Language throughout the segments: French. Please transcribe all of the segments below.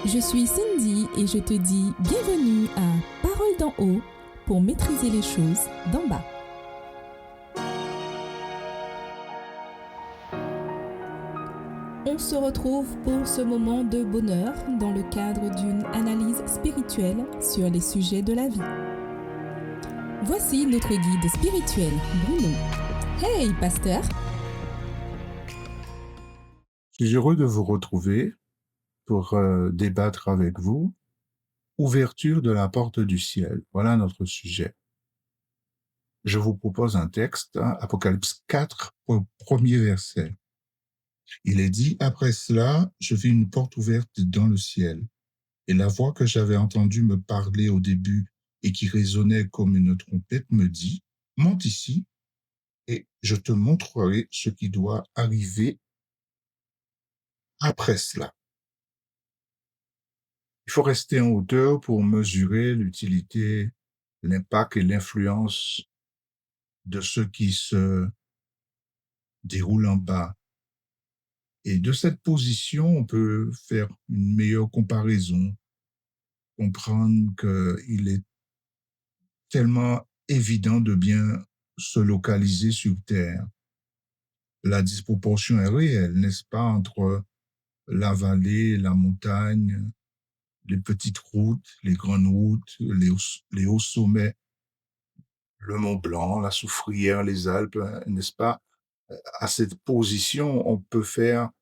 Je suis Cindy et je te dis bienvenue à Parole d'en haut pour maîtriser les choses d'en bas. On se retrouve pour ce moment de bonheur dans le cadre d'une analyse spirituelle sur les sujets de la vie. Voici notre guide spirituel, Bruno. Hey, pasteur! Je suis heureux de vous retrouver pour débattre avec vous. Ouverture de la porte du ciel. Voilà notre sujet. Je vous propose un texte, Apocalypse 4, au premier verset. Il est dit, après cela, je vis une porte ouverte dans le ciel. Et la voix que j'avais entendue me parler au début et qui résonnait comme une trompette me dit, monte ici et je te montrerai ce qui doit arriver après cela. Il faut rester en hauteur pour mesurer l'utilité, l'impact et l'influence de ce qui se déroule en bas. Et de cette position, on peut faire une meilleure comparaison, comprendre qu'il est tellement évident de bien se localiser sur Terre. La disproportion est réelle, n'est-ce pas, entre la vallée, la montagne, les petites routes, les grandes routes, les hauts sommets, le Mont Blanc, la Soufrière, les Alpes, n'est-ce pas? À cette position, on peut faire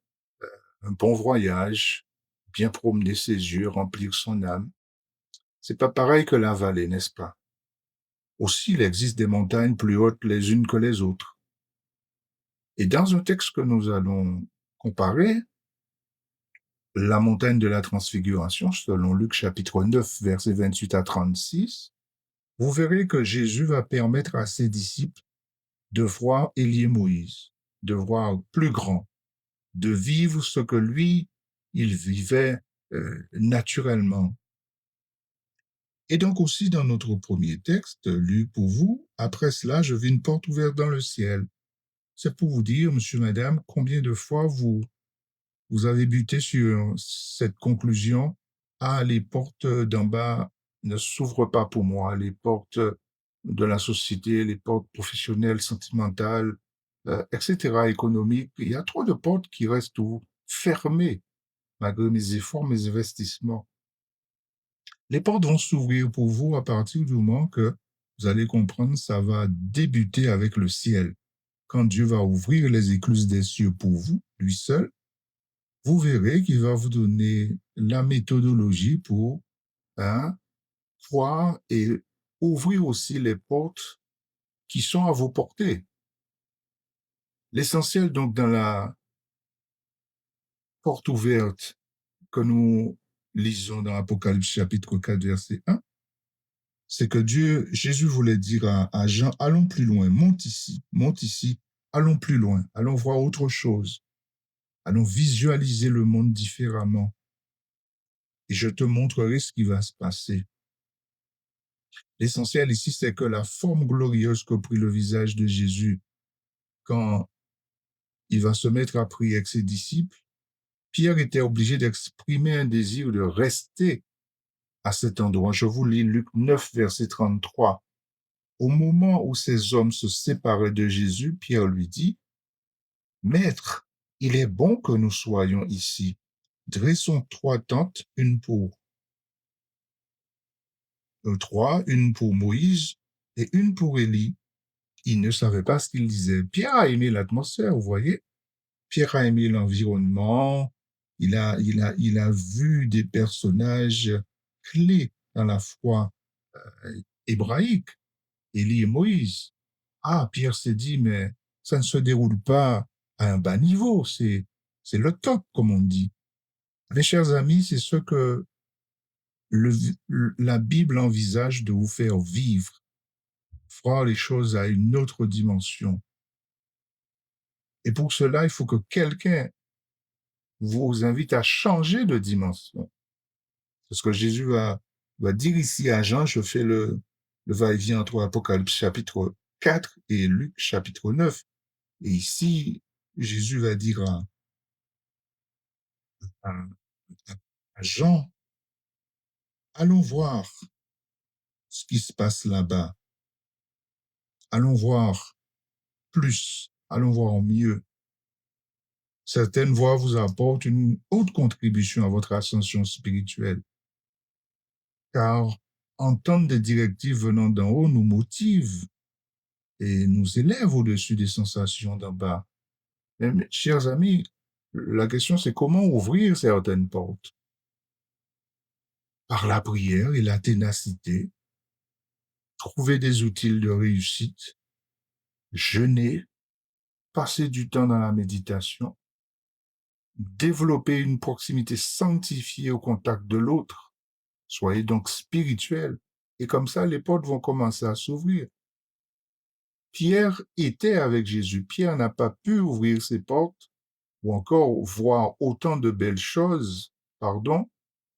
un bon voyage, bien promener ses yeux, remplir son âme. C'est pas pareil que la vallée, n'est-ce pas? Aussi, il existe des montagnes plus hautes les unes que les autres. Et dans un texte que nous allons comparer, la montagne de la transfiguration, selon Luc chapitre 9, versets 28 à 36, vous verrez que Jésus va permettre à ses disciples de voir Élie et Moïse, de voir plus grand, de vivre ce que lui, il vivait naturellement. Et donc aussi dans notre premier texte, lu pour vous, après cela, je vis une porte ouverte dans le ciel. C'est pour vous dire, monsieur, madame, combien de fois vous avez buté sur cette conclusion. Ah, les portes d'en bas ne s'ouvrent pas pour moi, les portes de la société, les portes professionnelles, sentimentales, etc., économiques. Il y a trop de portes qui restent fermées, malgré mes efforts, mes investissements. Les portes vont s'ouvrir pour vous à partir du moment que vous allez comprendre, ça va débuter avec le ciel. Quand Dieu va ouvrir les écluses des cieux pour vous, lui seul, vous verrez qu'il va vous donner la méthodologie pour voir et ouvrir aussi les portes qui sont à vos portées. L'essentiel donc dans la porte ouverte que nous lisons dans Apocalypse chapitre 4 verset 1, c'est que Jésus voulait dire à Jean, allons plus loin, monte ici, allons plus loin, allons voir autre chose, allons visualiser le monde différemment et je te montrerai ce qui va se passer. L'essentiel ici, c'est que la forme glorieuse que prit le visage de Jésus quand il va se mettre à prier avec ses disciples, Pierre était obligé d'exprimer un désir de rester à cet endroit. Je vous lis Luc 9, verset 33. Au moment où ces hommes se séparaient de Jésus, Pierre lui dit, « Maître, il est bon que nous soyons ici. Dressons 3 tentes, une pour Moïse et une pour Élie. » Il ne savait pas ce qu'il disait. Pierre a aimé l'atmosphère, vous voyez. Pierre a aimé l'environnement. Il a vu des personnages clés dans la foi hébraïque, Élie et Moïse. Ah, Pierre s'est dit, mais ça ne se déroule pas à un bas niveau, c'est le top, comme on dit. Mes chers amis, c'est ce que la Bible envisage de vous faire vivre, voir les choses à une autre dimension. Et pour cela, il faut que quelqu'un vous invite à changer de dimension. C'est ce que Jésus va dire ici à Jean. Je fais le va-et-vient entre Apocalypse chapitre 4 et Luc chapitre 9. Et ici, Jésus va dire à Jean, allons voir ce qui se passe là-bas. Allons voir plus, allons voir mieux. Certaines voix vous apportent une haute contribution à votre ascension spirituelle, car entendre des directives venant d'en haut nous motive et nous élève au-dessus des sensations d'en bas. Mais, chers amis, la question c'est comment ouvrir certaines portes? Par la prière et la ténacité, trouver des outils de réussite, jeûner, passer du temps dans la méditation, développer une proximité sanctifiée au contact de l'autre. Soyez donc spirituel. Et comme ça, les portes vont commencer à s'ouvrir. Pierre était avec Jésus. Pierre n'a pas pu ouvrir ses portes ou encore voir autant de belles choses,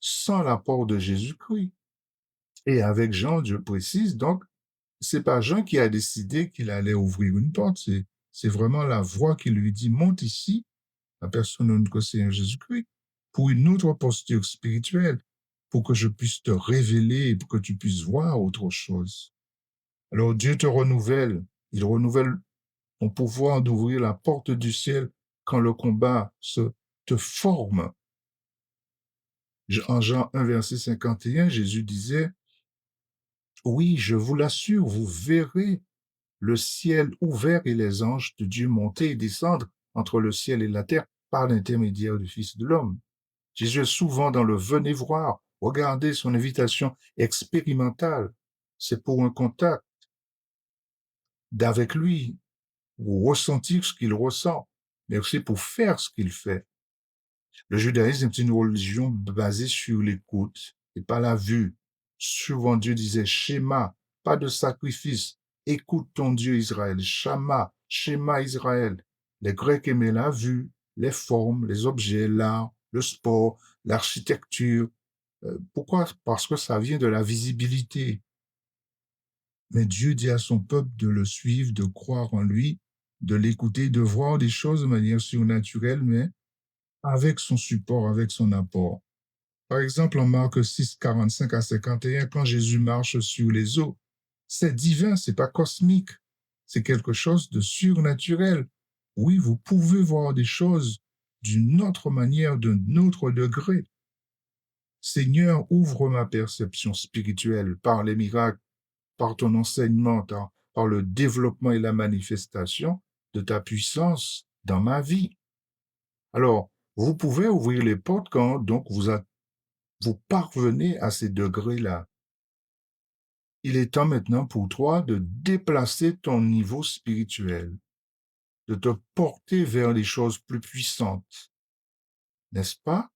sans l'apport de Jésus-Christ. Et avec Jean, Dieu précise, donc, c'est pas Jean qui a décidé qu'il allait ouvrir une porte, c'est vraiment la voix qui lui dit, monte ici, la personne de notre Seigneur Jésus-Christ, pour une autre posture spirituelle, pour que je puisse te révéler et pour que tu puisses voir autre chose. Alors Dieu te renouvelle, il renouvelle ton pouvoir d'ouvrir la porte du ciel quand le combat te forme. En Jean 1, verset 51, Jésus disait, oui, je vous l'assure, vous verrez le ciel ouvert et les anges de Dieu monter et descendre entre le ciel et la terre par l'intermédiaire du Fils de l'homme. Jésus est souvent dans le venez voir, regardez son invitation expérimentale. C'est pour un contact d'avec lui, ou ressentir ce qu'il ressent, mais aussi pour faire ce qu'il fait. Le judaïsme est une religion basée sur l'écoute et pas la vue. Souvent Dieu disait Shema, pas de sacrifice. Écoute ton Dieu Israël. Shama, Shema Israël. Les Grecs aimaient la vue, les formes, les objets, l'art, le sport, l'architecture. Pourquoi? Parce que ça vient de la visibilité. Mais Dieu dit à son peuple de le suivre, de croire en lui, de l'écouter, de voir des choses de manière surnaturelle, mais avec son support, avec son apport. Par exemple, en Marc 6, 45 à 51, quand Jésus marche sur les eaux, c'est divin, c'est pas cosmique, c'est quelque chose de surnaturel. Oui, vous pouvez voir des choses d'une autre manière, d'un autre degré. Seigneur, ouvre ma perception spirituelle par les miracles, par ton enseignement, par le développement et la manifestation de ta puissance dans ma vie. Alors, vous pouvez ouvrir les portes quand donc vous parvenez à ces degrés-là. Il est temps maintenant pour toi de déplacer ton niveau spirituel, de te porter vers les choses plus puissantes, n'est-ce pas?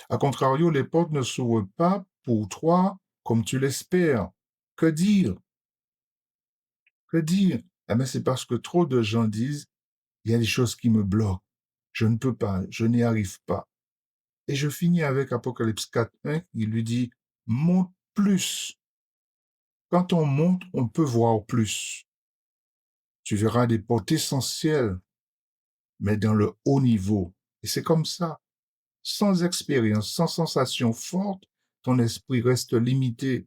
A contrario, les portes ne s'ouvrent pas pour toi comme tu l'espères. Que dire? Que dire? Eh bien, c'est parce que trop de gens disent, il y a des choses qui me bloquent. Je ne peux pas, je n'y arrive pas. Et je finis avec Apocalypse 4.1, il lui dit, monte plus. Quand on monte, on peut voir plus. Tu verras des portes essentielles, mais dans le haut niveau. Et c'est comme ça. Sans expérience, sans sensation forte, ton esprit reste limité.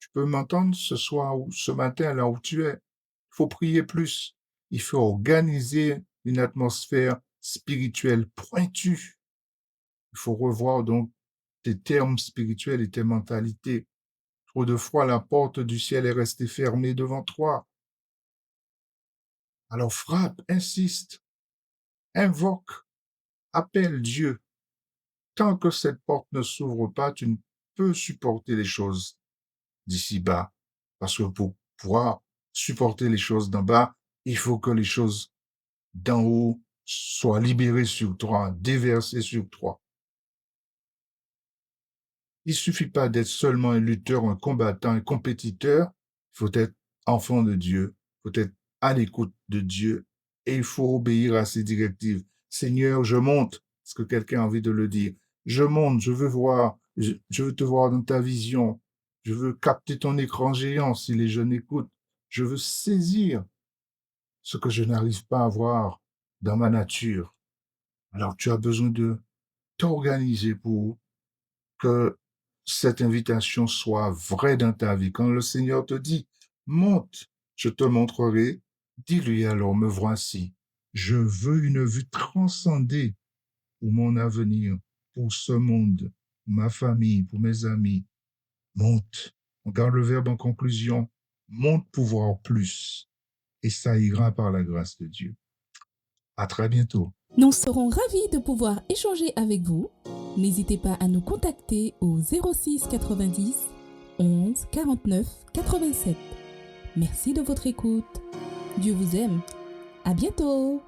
Tu peux m'entendre ce soir ou ce matin là où tu es. Il faut prier plus. Il faut organiser une atmosphère spirituelle pointue. Il faut revoir donc tes termes spirituels et tes mentalités. Trop de fois, la porte du ciel est restée fermée devant toi. Alors frappe, insiste, invoque, appelle Dieu. Tant que cette porte ne s'ouvre pas, tu ne peux supporter les choses d'ici bas. Parce que pour pouvoir supporter les choses d'en bas, il faut que les choses d'en haut soient libérées sur toi, déversées sur toi. Il ne suffit pas d'être seulement un lutteur, un combattant, un compétiteur. Il faut être enfant de Dieu, il faut être à l'écoute de Dieu et il faut obéir à ses directives. Seigneur, je monte. Est-ce que quelqu'un a envie de le dire? Je monte, je veux voir, je veux te voir dans ta vision. Je veux capter ton écran géant si les jeunes écoutent. Je veux saisir ce que je n'arrive pas à voir dans ma nature. Alors tu as besoin de t'organiser pour que cette invitation soit vraie dans ta vie. Quand le Seigneur te dit, monte, je te montrerai, dis-lui alors, me voici. Je veux une vue transcendée pour mon avenir, pour ce monde, pour ma famille, pour mes amis. Monte. On garde le verbe en conclusion. Monte pour voir plus. Et ça ira par la grâce de Dieu. À très bientôt. Nous serons ravis de pouvoir échanger avec vous. N'hésitez pas à nous contacter au 06 90 11 49 87. Merci de votre écoute. Dieu vous aime. À bientôt.